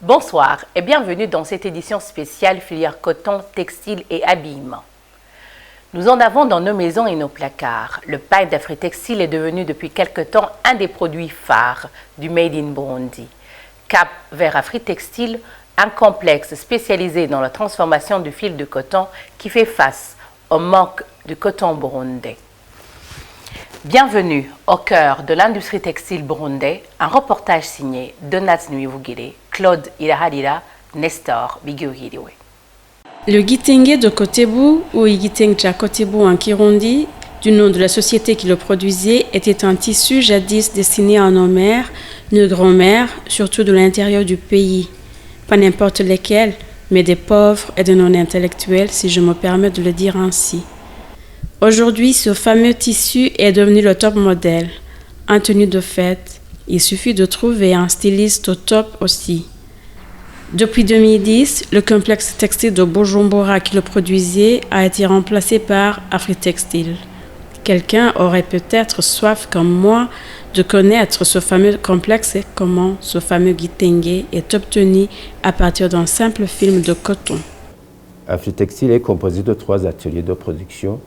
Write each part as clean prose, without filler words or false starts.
Bonsoir et bienvenue dans cette édition spéciale filière coton, textile et habillement. Nous en avons dans nos maisons et nos placards. Le pain d'Afritextile est devenu depuis quelque temps un des produits phares du Made in Burundi. Cap vers Afritextile, un complexe spécialisé dans la transformation du fil de coton qui fait face au manque de coton burundais. Bienvenue au cœur de l'industrie textile burundais, un reportage signé Donat Nuivugire, Claude Iraharira, Nestor Biguhiriwe. Le Gitenge de Kotebu, ou Igitenja Kotebu en Kirundi, du nom de la société qui le produisait, était un tissu jadis destiné à nos mères, nos grands-mères, surtout de l'intérieur du pays. Pas n'importe lesquels, mais des pauvres et des non-intellectuels, si je me permets de le dire ainsi. Aujourd'hui, ce fameux tissu est devenu le top modèle. En tenue de fête, il suffit de trouver un styliste au top aussi. Depuis 2010, le complexe textile de Bujumbura qui le produisait a été remplacé par Afritextile. Quelqu'un aurait peut-être soif comme moi de connaître ce fameux complexe et comment ce fameux Gitenge est obtenu à partir d'un simple film de coton. Afritextile est composé de 3 ateliers de production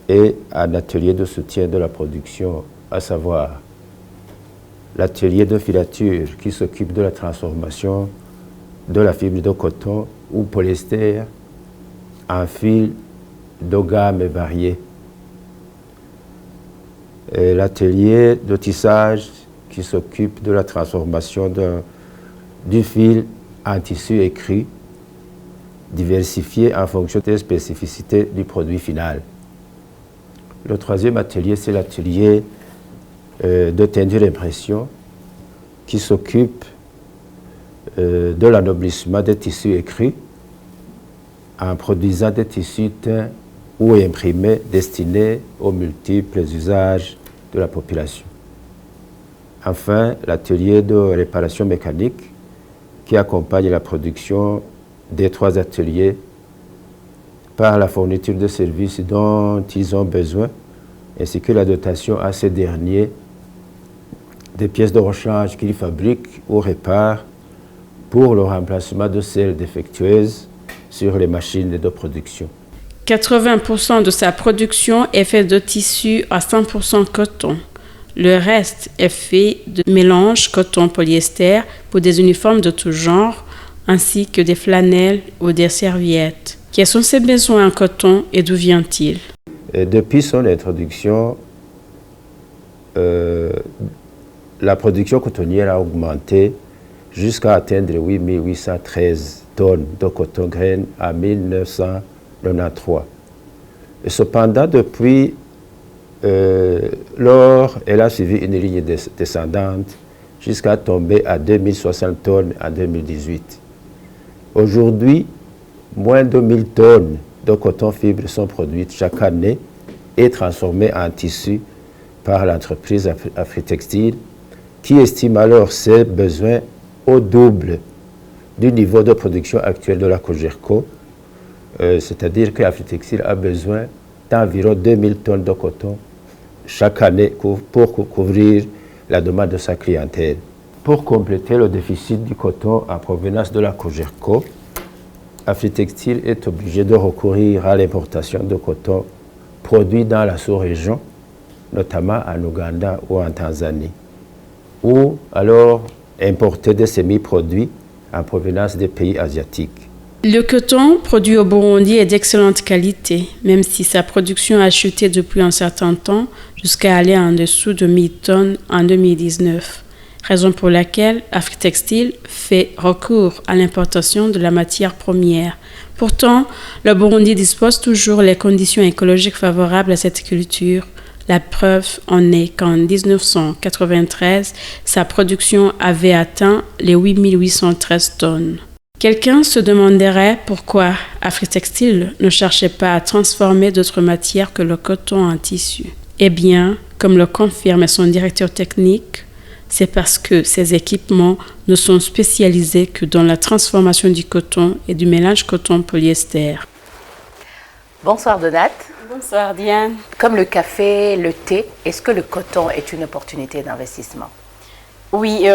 et un atelier de soutien de la production, à savoir l'atelier de filature qui s'occupe de la transformation de la fibre de coton ou polyester en fil de gamme variée. Et l'atelier de tissage qui s'occupe de la transformation du fil en tissu écrit, diversifié en fonction des spécificités du produit final. Le 3e atelier, c'est l'atelier de teinture impression qui s'occupe de l'anoblissement des tissus écrits en produisant des tissus teints ou imprimés destinés aux multiples usages de la population. Enfin, l'atelier de réparation mécanique qui accompagne la production des 3 ateliers par la fourniture de services dont ils ont besoin, ainsi que la dotation à ces derniers des pièces de rechange qu'ils fabriquent ou réparent pour le remplacement de celles défectueuses sur les machines de production. 80% de sa production est faite de tissu à 100% coton. Le reste est fait de mélange coton-polyester pour des uniformes de tout genre, ainsi que des flanelles ou des serviettes. Quels sont ses besoins en coton et d'où vient-il? Depuis son introduction, la production cotonnière a augmenté jusqu'à atteindre 8 813 tonnes de coton graine en 1993. Et cependant, depuis lors, elle a suivi une ligne descendante jusqu'à tomber à 2060 tonnes en 2018. Aujourd'hui, moins de 1000 tonnes de coton fibre sont produites chaque année et transformées en tissu par l'entreprise Afritextile, qui estime alors ses besoins au double du niveau de production actuel de la Cogerco, c'est-à-dire que Afritextile a besoin d'environ 2000 tonnes de coton chaque année pour couvrir la demande de sa clientèle. Pour compléter le déficit du coton en provenance de la Cogerco, Afritextile est obligé de recourir à l'importation de coton produit dans la sous-région, notamment en Ouganda ou en Tanzanie, ou alors importer des semi-produits en provenance des pays asiatiques. Le coton produit au Burundi est d'excellente qualité, même si sa production a chuté depuis un certain temps jusqu'à aller en dessous de 1000 tonnes en 2019, raison pour laquelle Afritextile fait recours à l'importation de la matière première. Pourtant, le Burundi dispose toujours des conditions écologiques favorables à cette culture. La preuve en est qu'en 1993, sa production avait atteint les 8 813 tonnes. Quelqu'un se demanderait pourquoi Afritextile ne cherchait pas à transformer d'autres matières que le coton en tissu. Eh bien, comme le confirme son directeur technique, c'est parce que ces équipements ne sont spécialisés que dans la transformation du coton et du mélange coton-polyester. Bonsoir Donat. Bonsoir Diane. Comme le café, le thé, est-ce que le coton est une opportunité d'investissement? Oui,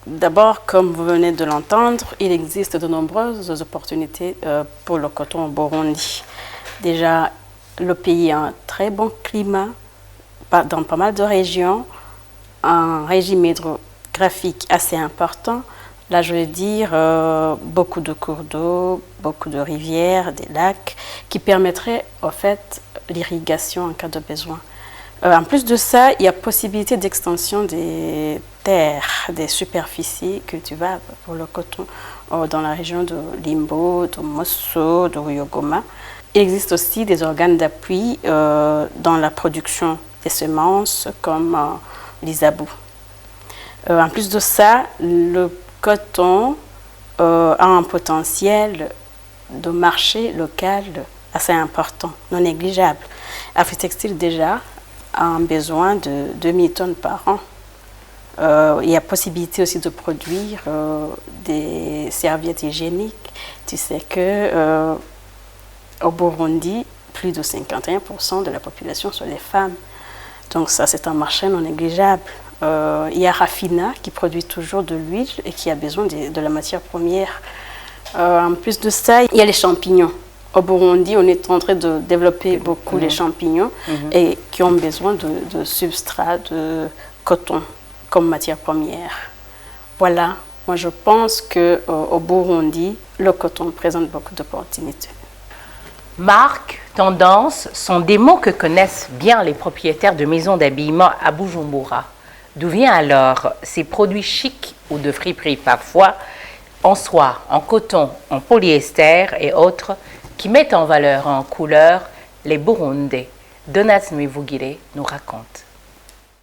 D'abord, comme vous venez de l'entendre, il existe de nombreuses opportunités pour le coton au Burundi. Déjà, le pays a un très bon climat dans pas mal de régions, un régime hydrographique assez important. Là, je veux dire beaucoup de cours d'eau, beaucoup de rivières, des lacs, qui permettraient en fait l'irrigation en cas de besoin. En plus de ça, il y a possibilité d'extension des terres, des superficies cultivables pour le coton dans la région de Limbo, de Mosso, de Ruyogoma. Il existe aussi des organes d'appui dans la production des semences comme l'Isabou. En plus de ça, le coton a un potentiel de marché local assez important, non négligeable. Afritextile déjà a un besoin de 2000 tonnes par an. Il y a possibilité aussi de produire des serviettes hygiéniques. Tu sais que au Burundi, plus de 51% de la population sont des femmes. Donc ça, c'est un marché non négligeable. Il y a Rafina qui produit toujours de l'huile et qui a besoin de la matière première. En plus de ça, il y a les champignons. Au Burundi, on est en train de développer beaucoup les champignons et qui ont besoin de substrat, de coton comme matière première. Voilà, moi je pense qu'au Burundi, le coton présente beaucoup d'opportunités. Marque, tendance sont des mots que connaissent bien les propriétaires de maisons d'habillement à Bujumbura. D'où viennent alors ces produits chics ou de friperie parfois, en soie, en coton, en polyester et autres, qui mettent en valeur et en couleur les Burundais? Donat Mwivugire nous raconte.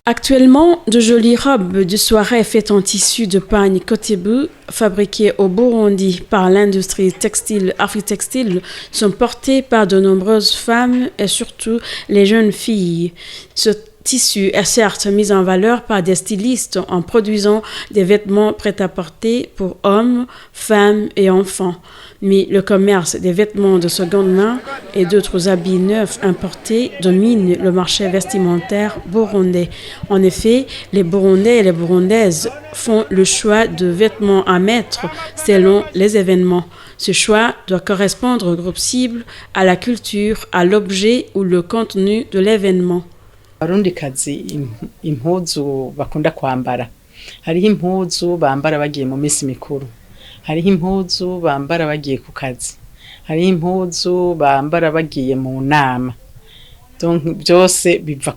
Actuellement, de jolies robes de soirée faites en tissu de pagne Kotebu, fabriquées au Burundi par l'industrie textile Afritextile, sont portées par de nombreuses femmes et surtout les jeunes filles. Ce tissu est certes mis en valeur par des stylistes en produisant des vêtements prêt-à-porter pour hommes, femmes et enfants. Mais le commerce des vêtements de seconde main et d'autres habits neufs importés domine le marché vestimentaire burundais. En effet, les Burundais et les Burundaises font le choix de vêtements à mettre selon les événements. Ce choix doit correspondre au groupe cible, à la culture, à l'objet ou le contenu de l'événement. Abarundikazi impuzu bakunda kwambara, hariho impuzu bambara bagiye mu minsi mikuru, hariho impuzu bambara bagiye ku kazi, hariho impuzu bambara bagiye mu nama. Donc byose biva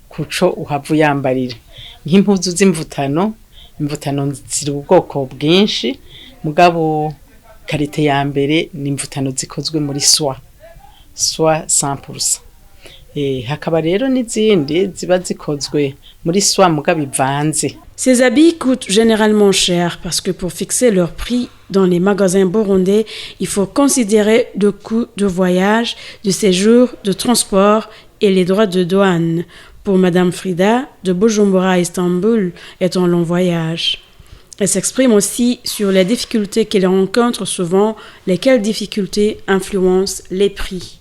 kuco uhavu yambarira. Nk'impuzu z'imvutano, imvutano ziri ubwoko bwinshi, mugabo karite ya mbere ni imvutano zikozwe muri soie 100%. Hakaba rero n'izindi ziba zikozwe muri soie mugabo ivanze. Ces habits coûtent généralement cher parce que pour fixer leur prix dans les magasins burundais, il faut considérer le coût de voyage, de séjour, de transport et les droits de douane. Pour Madame Frida, de Bujumbura à Istanbul est un long voyage. Elle s'exprime aussi sur les difficultés qu'elle rencontre souvent, lesquelles difficultés influencent les prix.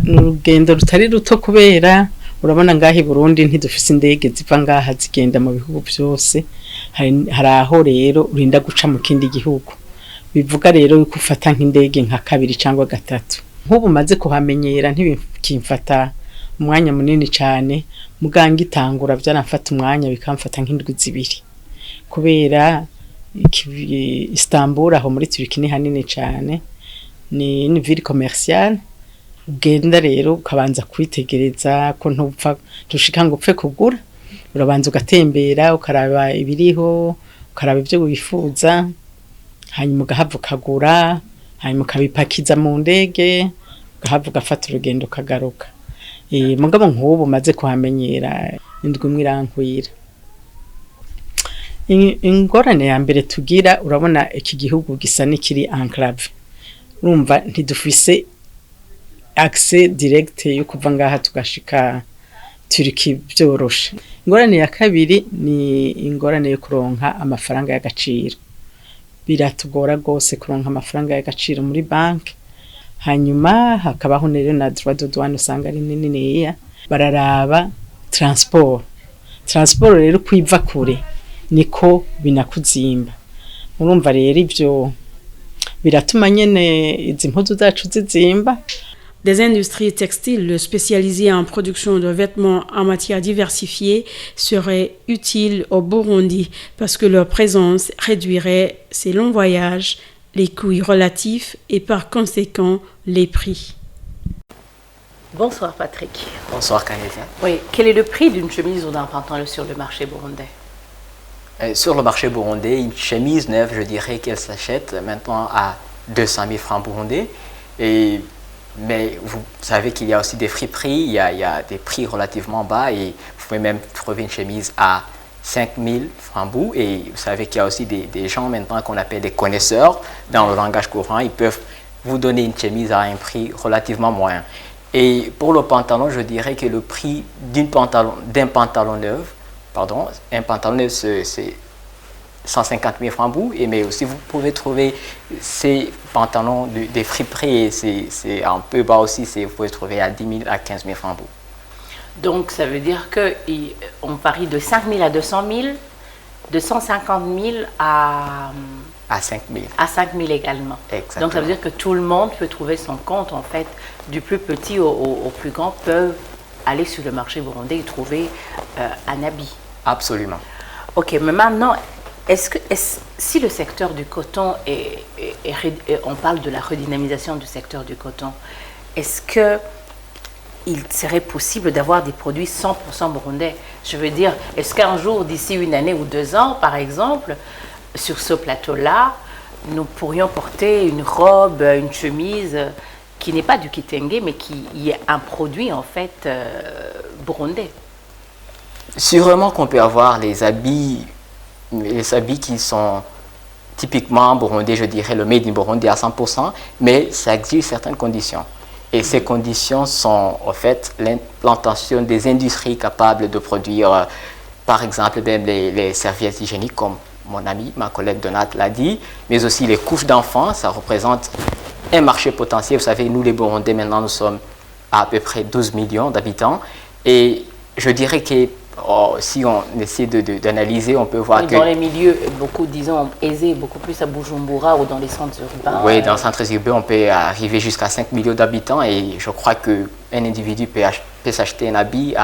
Urugendo rutari ruto kubera urabona ngaho i Burundi ntidufise indege ziva ngaha zigenda mu bihugu byose, hari aho rero urinda guca mu kindi gihugu, bivuga rero yuko ufata nk'indege nka 2 cyangwa 3. Nk'ubu maze kuhamenyera ntibikimfata umwanya munini cyane, muganga itangura byanafata umwanya bikamfata nk'indwi 2 kubera Istanbul aho muri Turkiya ni hanini cyane, ni une ville commerciale. Ugenda rero ukabanza kwitegereza ko ntupfa dushika ngo upfe kugura, urabanza ugatembera ukaraba ibiriho, ukaraba ibyo wifuza, hanyuma ugahava ukagura, hanyuma ukabipakiza mu ndege, ugahava ugafata urugendo ukagaruka. Mugabo nk'ubu maze kuhamenyera indwi imwe irankwira. Ingorane ya mbere tugira, urabona iki gihugu gisa n'ikiri enclave, urumva ntidufise accès direct yo kuva ngaha tugashika Turki byoroshe. Ingorane ya kabiri ni ingorane yo kuronka amafaranga y'agaciro, biratugora gose kuronka amafaranga y'agaciro muri banki. Hanyuma hakabaho rero na droit de douane usanga ari nini, bararaba transport rero kwiva kure niko binakuzimba. Urumva rero ivyo biratuma nyene izi mpuzu zacu zizimba. Des industries textiles spécialisées en production de vêtements en matières diversifiées seraient utiles au Burundi parce que leur présence réduirait ses longs voyages, les coûts relatifs et par conséquent les prix. Bonsoir Patrick. Bonsoir Canésien. Oui, quel est le prix d'une chemise ou d'un pantalon sur le marché burundais? Sur le marché burundais, une chemise neuve, je dirais qu'elle s'achète maintenant à 200 000 francs burundais. Mais vous savez qu'il y a aussi des friperies, il y a des prix relativement bas et vous pouvez même trouver une chemise à 5 000 francs bout. Et vous savez qu'il y a aussi des gens maintenant qu'on appelle des connaisseurs dans le langage courant. Ils peuvent vous donner une chemise à un prix relativement moyen. Et pour le pantalon, je dirais que le prix d'un pantalon neuf, un pantalon neuf c'est 150 000 francs bout, mais aussi vous pouvez trouver ces pantalons des friperies, c'est un peu bas aussi, vous pouvez trouver à 10 000 à 15 000 francs bout. Donc ça veut dire qu'on varie de 5 000 à 200 000, de 150 000 à 5 000. À 5 000 également. Exactement. Donc ça veut dire que tout le monde peut trouver son compte en fait, du plus petit au plus grand, peuvent aller sur le marché burundais et trouver un habit. Absolument. Ok, mais maintenant, si le secteur du coton, on parle de la redynamisation du secteur du coton, est-ce qu'il serait possible d'avoir des produits 100% burundais? Je veux dire, est-ce qu'un jour, d'ici une année ou 2 ans, par exemple, sur ce plateau-là, nous pourrions porter une robe, une chemise qui n'est pas du kitenge, mais qui est un produit en fait burundais? Sûrement qu'on peut avoir les habits qui sont typiquement burundais, je dirais le made in Burundi à 100%, mais ça exige certaines conditions. Et ces conditions sont en fait l'implantation des industries capables de produire, par exemple, même les serviettes hygiéniques, comme mon ami, ma collègue Donat l'a dit, mais aussi les couches d'enfants, ça représente un marché potentiel. Vous savez, nous les Burundais, maintenant, nous sommes à peu près 12 millions d'habitants. Et je dirais que si on essaie d'analyser, on peut voir que... Dans les milieux, beaucoup, disons, aisés, beaucoup plus à Bujumbura ou dans les centres urbains. Oui, dans les centres urbains, on peut arriver jusqu'à 5 millions d'habitants et je crois qu'un individu peut s'acheter un habit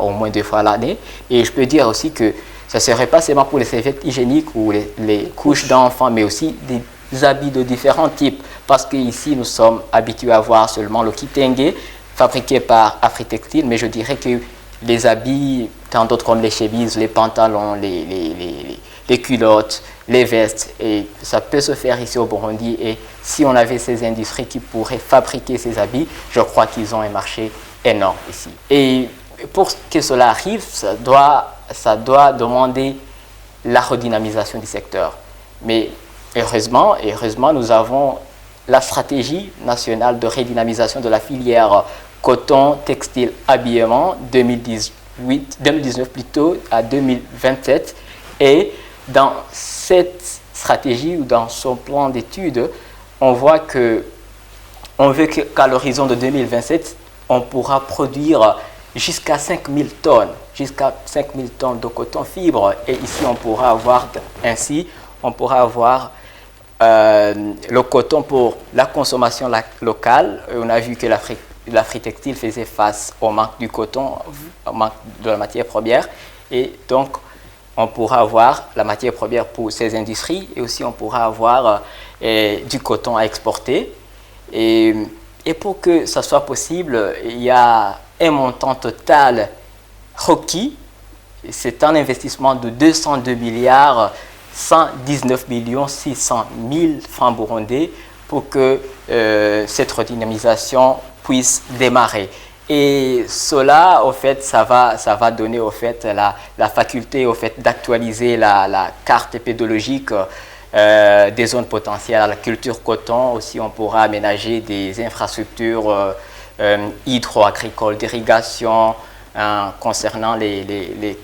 au moins 2 fois l'année. Et je peux dire aussi que ça ne serait pas seulement pour les serviettes hygiéniques ou les couches d'enfants, mais aussi des habits de différents types. Parce qu'ici, nous sommes habitués à voir seulement le kitenge fabriqué par Afritextile, mais je dirais que les habits, tant d'autres comme les chemises, les pantalons, les culottes, les vestes, et ça peut se faire ici au Burundi. Et si on avait ces industries qui pourraient fabriquer ces habits, je crois qu'ils ont un marché énorme ici. Et pour que cela arrive, ça doit demander la redynamisation du secteur. Mais heureusement, nous avons la stratégie nationale de redynamisation de la filière coton, textile, habillement 2019 plutôt à 2027. Et dans cette stratégie ou dans son plan d'études, on voit on veut qu'à l'horizon de 2027, on pourra produire jusqu'à 5000 tonnes de coton fibre. Et ici, on pourra avoir le coton pour la consommation locale. On a vu que l'Afritextile faisait face au manque du coton, au manque de la matière première. Et donc, on pourra avoir la matière première pour ces industries et aussi on pourra avoir du coton à exporter. Et pour que ça soit possible, il y a un montant total requis. C'est un investissement de 202 milliards 119 600 000 francs burundais pour que cette redynamisation puisse démarrer. Et cela, au fait, ça va donner au fait, la faculté au fait, d'actualiser la carte pédologique des zones potentielles à la culture coton. Aussi, on pourra aménager des infrastructures hydro-agricoles d'irrigation concernant les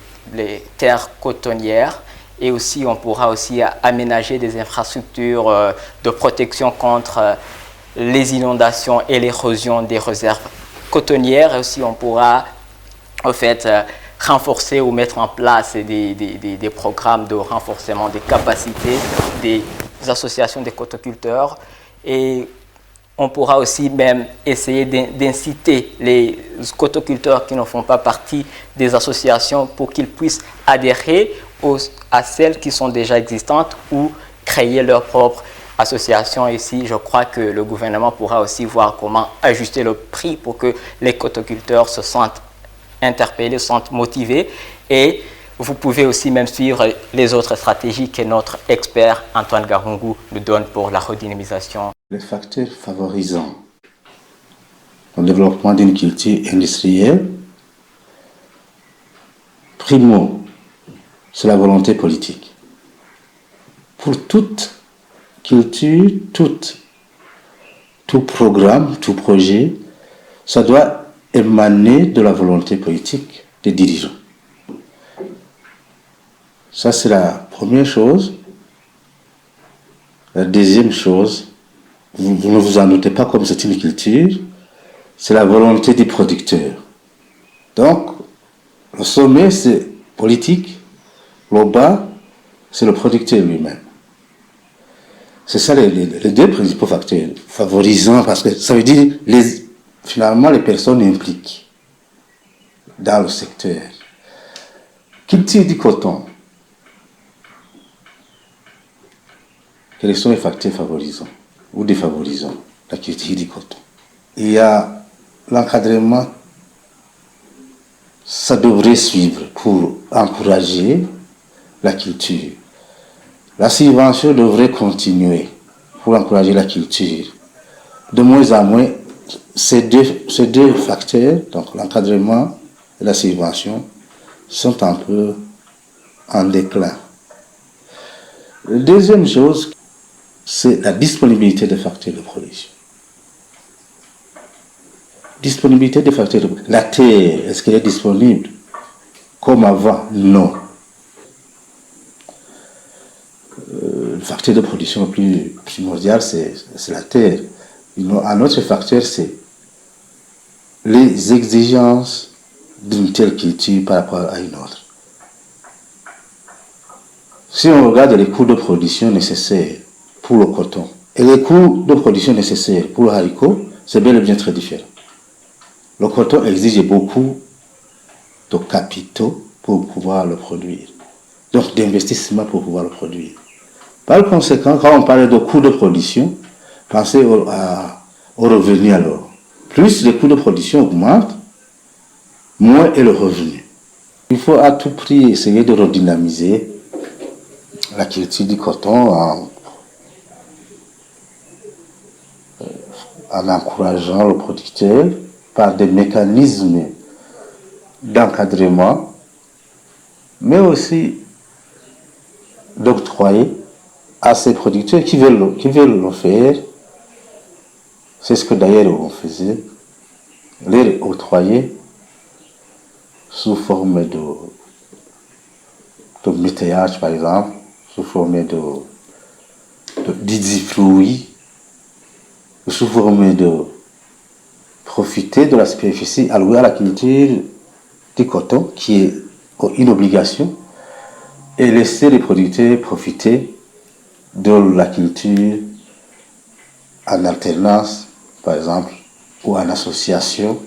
terres cotonnières. Et aussi, on pourra aussi aménager des infrastructures de protection contre les inondations et l'érosion des réserves cotonnières. Et aussi, on pourra, en fait, renforcer ou mettre en place des programmes de renforcement des capacités des associations des cotoculteurs. Et on pourra aussi même essayer d'inciter les cotoculteurs qui ne font pas partie des associations pour qu'ils puissent adhérer à celles qui sont déjà existantes ou créer leur propre association. Ici, je crois que le gouvernement pourra aussi voir comment ajuster le prix pour que les cotoculteurs se sentent interpellés, se sentent motivés. Et vous pouvez aussi même suivre les autres stratégies que notre expert Antoine Garungu nous donne pour la redynamisation. Les facteurs favorisant le développement d'une culture industrielle, primo, c'est la volonté politique. Pour toute culture, tout programme, tout projet, ça doit émaner de la volonté politique des dirigeants. Ça, c'est la première chose. La deuxième chose, vous ne vous en doutez pas comme c'est une culture, c'est la volonté des producteurs. Donc, le sommet, c'est politique, le bas, c'est le producteur lui-même. C'est ça les deux principaux facteurs favorisants, parce que ça veut dire finalement les personnes impliquées dans le secteur. Culture du coton. Quels sont les facteurs favorisants ou défavorisants la culture du coton? Il y a l'encadrement, ça devrait suivre pour encourager la culture. La subvention devrait continuer pour encourager la culture. De moins en moins, ces deux facteurs, donc l'encadrement et la subvention, sont un peu en déclin. La deuxième chose, c'est la disponibilité des facteurs de production. Disponibilité des facteurs de production. La terre, est-ce qu'elle est disponible comme avant? Non. Le facteur de production le plus primordial, c'est la terre. Un autre facteur, c'est les exigences d'une telle culture par rapport à une autre. Si on regarde les coûts de production nécessaires pour le coton et les coûts de production nécessaires pour le haricot, c'est bel et bien très différent. Le coton exige beaucoup de capitaux pour pouvoir le produire, donc d'investissement pour pouvoir le produire. Par conséquent, quand on parle de coûts de production, pensez au revenu alors. Plus les coûts de production augmentent, moins est le revenu. Il faut à tout prix essayer de redynamiser la culture du coton en encourageant le producteur par des mécanismes d'encadrement, mais aussi d'octroyer à ces producteurs qui veulent le faire. C'est ce que d'ailleurs on faisait, les octroyer sous forme de métayage par exemple, sous forme de d'usufruit, sous forme de profiter de la superficie allouée à la culture du coton, qui est une obligation, et laisser les producteurs profiter de la culture en alternance, par exemple, ou en association,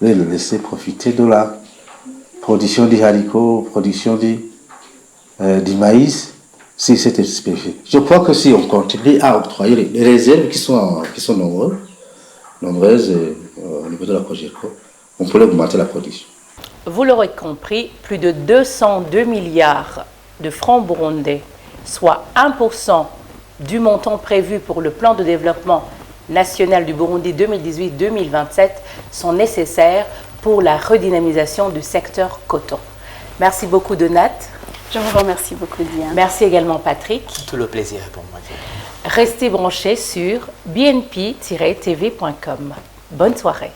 et le laisser profiter de la production du haricot, production du maïs, si c'était spécifique. Je crois que si on continue à octroyer les réserves qui sont nombreuses au niveau de la Cogeco, on pourrait augmenter la production. Vous l'aurez compris, plus de 202 milliards de francs burundais, soit 1% du montant prévu pour le plan de développement national du Burundi 2018-2027 sont nécessaires pour la redynamisation du secteur coton. Merci beaucoup Donat. Je vous remercie beaucoup Diane. Merci également Patrick. Tout le plaisir est pour moi. Restez branchés sur bnp-tv.com. Bonne soirée.